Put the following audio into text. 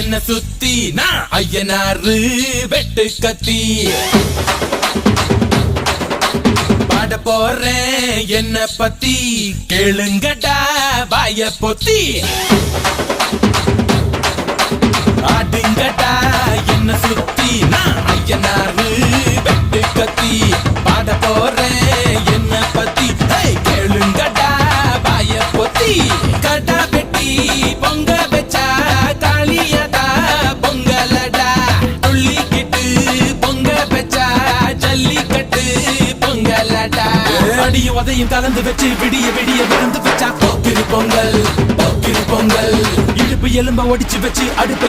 என்ன சுத்தி நான் ஐயனாரு வெட்டு கத்தி பாட போறேன் என்ன பத்தி கேளுங்கடா வாய பொத்தி ஆடுங்கடா என்ன சுத்தி நான் ஐயனாரு வெட்டு கத்தி பாட போறேன் என்ன பத்தி கேளுங்கடா வாய பொத்தி கடா வெட்டி பொங்க வச்சா காளியடா பொங்கலடா துள்ளிக்கிட்டு பொங்க வச்சா ஜல்லிக்கட்டு பொங்கலடா அடியும் உதையும் கலந்து வச்சு விடிய விடிய விருந்து வச்சா போக்கிரி பொங்கல் இடுப்பு எலும்ப ஒடிச்சு வச்சு அடுப்பு